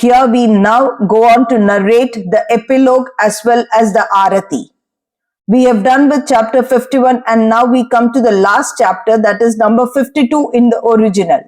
Here we now go on to narrate the epilogue as well as the Arati. We have done with chapter 51 and now we come to the last chapter, that is number 52 in the original.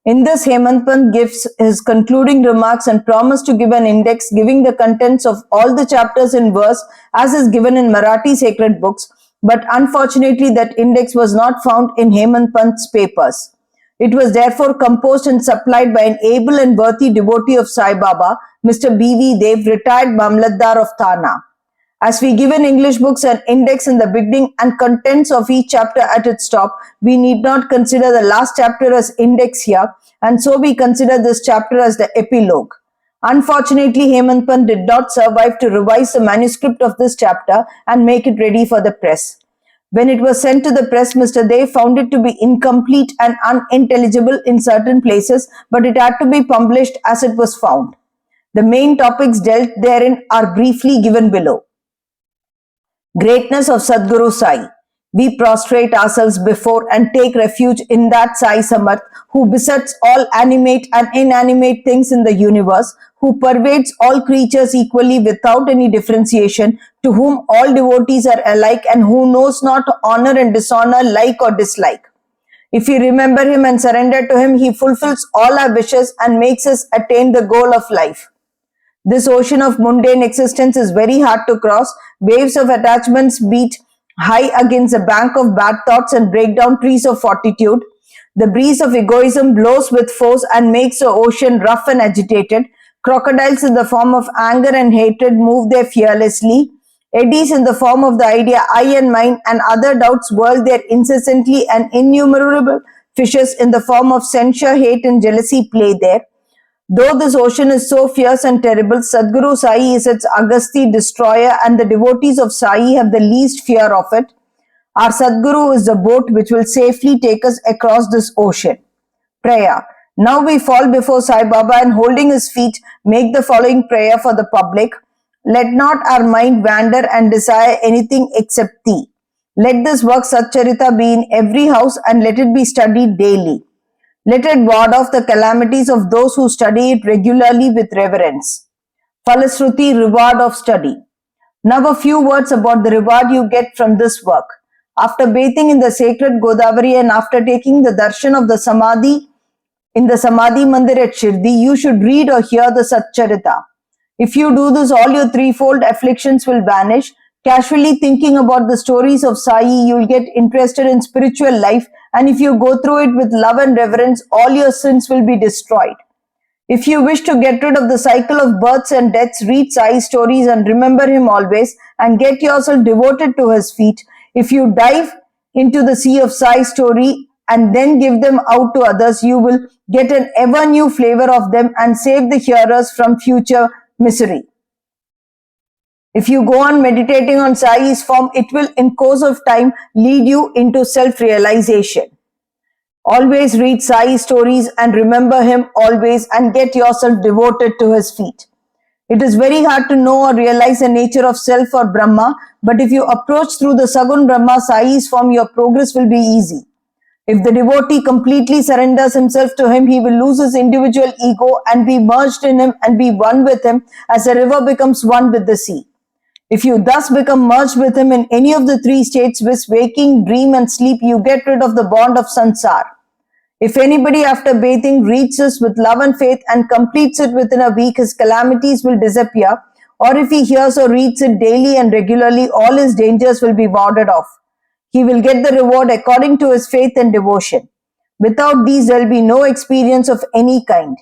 In this, Hemant Pant gives his concluding remarks and promised to give an index giving the contents of all the chapters in verse as is given in Marathi sacred books, but unfortunately that index was not found in Hemant Pant's papers. It was therefore composed and supplied by an able and worthy devotee of Sai Baba, Mr. B.V. Dev, retired Mamlatdar of Thana. As we give in English books an index in the beginning and contents of each chapter at its top, we need not consider the last chapter as index here, and so we consider this chapter as the epilogue. Unfortunately, Hemant Pant did not survive to revise the manuscript of this chapter and make it ready for the press. When it was sent to the press, Mr. Dev found it to be incomplete and unintelligible in certain places, but it had to be published as it was found. The main topics dealt therein are briefly given below. Greatness of Sadguru Sai. We prostrate ourselves before and take refuge in that Sai Samarth who besets all animate and inanimate things in the universe, who pervades all creatures equally without any differentiation, to whom all devotees are alike and who knows not honor and dishonor, like or dislike. If we remember him and surrender to him, he fulfills all our wishes and makes us attain the goal of life. This ocean of mundane existence is very hard to cross. Waves of attachments beat high against the bank of bad thoughts and break down trees of fortitude. The breeze of egoism blows with force and makes the ocean rough and agitated. Crocodiles in the form of anger and hatred move there fearlessly. Eddies in the form of the idea I and mine and other doubts whirl there incessantly, and innumerable fishes in the form of censure, hate and jealousy play there. Though this ocean is so fierce and terrible, Sadguru Sai is its Agasti destroyer and the devotees of Sai have the least fear of it. Our Sadguru is the boat which will safely take us across this ocean. Prayer. Now we fall before Sai Baba and holding his feet make the following prayer for the public. Let not our mind wander and desire anything except thee. Let this work Satcharita be in every house and let it be studied daily. Let it ward off the calamities of those who study it regularly with reverence. Falasruti, reward of study. Now a few words about the reward you get from this work. After bathing in the sacred Godavari and after taking the darshan of the Samadhi in the Samadhi Mandir at Shirdi, you should read or hear the Satcharita. If you do this, all your threefold afflictions will vanish. Casually thinking about the stories of Sai, you will get interested in spiritual life, and if you go through it with love and reverence, all your sins will be destroyed. If you wish to get rid of the cycle of births and deaths, read Sai stories and remember him always and get yourself devoted to his feet. If you dive into the sea of Sai story and then give them out to others, you will get an ever new flavor of them and save the hearers from future misery. If you go on meditating on Sai's form, it will in course of time lead you into self-realization. Always read Sai stories and remember him always and get yourself devoted to his feet. It is very hard to know or realize the nature of self or Brahma, but if you approach through the Sagun Brahma Sai's form, your progress will be easy. If the devotee completely surrenders himself to him, he will lose his individual ego and be merged in him and be one with him as the river becomes one with the sea. If you thus become merged with him in any of the three states, viz. Waking, dream and sleep, you get rid of the bond of sansar. If anybody after bathing reads this with love and faith and completes it within a week, his calamities will disappear, or if he hears or reads it daily and regularly, all his dangers will be warded off. He will get the reward according to his faith and devotion. Without these, there will be no experience of any kind.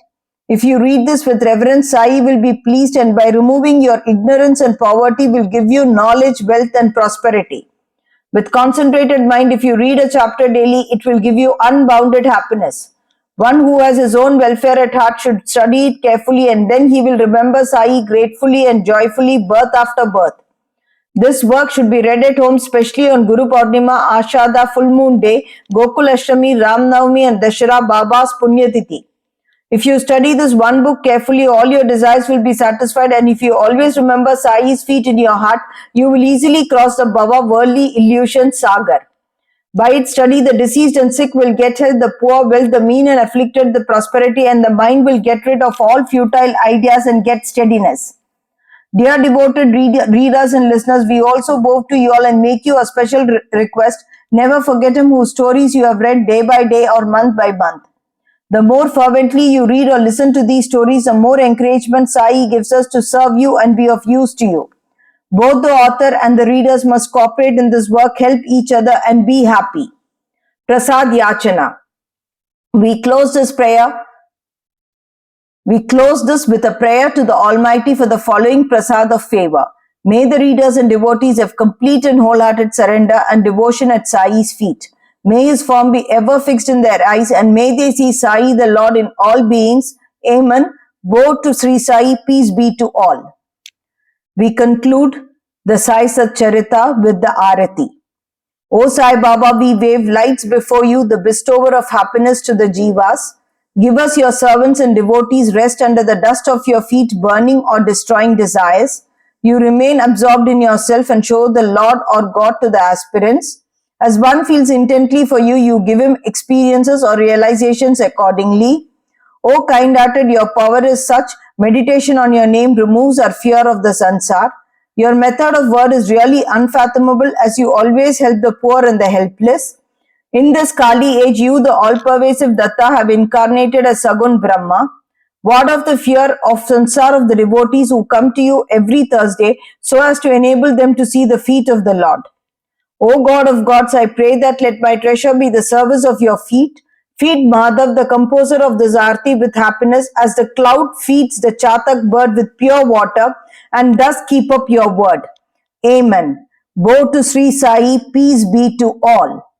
If you read this with reverence, Sai will be pleased, and by removing your ignorance and poverty will give you knowledge, wealth and prosperity. With concentrated mind, if you read a chapter daily, it will give you unbounded happiness. One who has his own welfare at heart should study it carefully, and then he will remember Sai gratefully and joyfully birth after birth. This work should be read at home, especially on Guru Purnima, Ashada, Full Moon Day, Gokul Ashtami, Ram Navami and Dashara Baba's Punyatithi. If you study this one book carefully, all your desires will be satisfied, and if you always remember Sai's feet in your heart, you will easily cross the Bhava worldly illusion sagar. By its study, the deceased and sick will get health, the poor wealth, the mean and afflicted the prosperity, and the mind will get rid of all futile ideas and get steadiness. Dear devoted readers and listeners, we also bow to you all and make you a special request. Never forget him whose stories you have read day by day or month by month. The more fervently you read or listen to these stories, the more encouragement Sai gives us to serve you and be of use to you. Both the author and the readers must cooperate in this work, help each other, and be happy. Prasad Yachana. We close this with a prayer to the Almighty for the following prasad of favor. May the readers and devotees have complete and wholehearted surrender and devotion at Sai's feet. May his form be ever fixed in their eyes, and may they see Sai the Lord in all beings. Amen. Bow to Sri Sai, peace be to all. We conclude the Sai Sat Charita with the Arati. O Sai Baba, we wave lights before you, the bestower of happiness to the Jivas. Give us, your servants and devotees, rest under the dust of your feet, burning or destroying desires. You remain absorbed in yourself and show the Lord or God to the aspirants. As one feels intently for you, you give him experiences or realizations accordingly. O kind-hearted, your power is such, meditation on your name removes our fear of the sansar. Your method of word is really unfathomable, as you always help the poor and the helpless. In this Kali age, you, the all-pervasive Datta, have incarnated as Sagun Brahma. Ward off the fear of sansar of the devotees who come to you every Thursday so as to enable them to see the feet of the Lord. O God of gods, I pray that let my treasure be the service of your feet. Feed Madhav, the composer of this Aarti, with happiness as the cloud feeds the Chatak bird with pure water, and thus keep up your word. Amen. Bow to Sri Sai, peace be to all.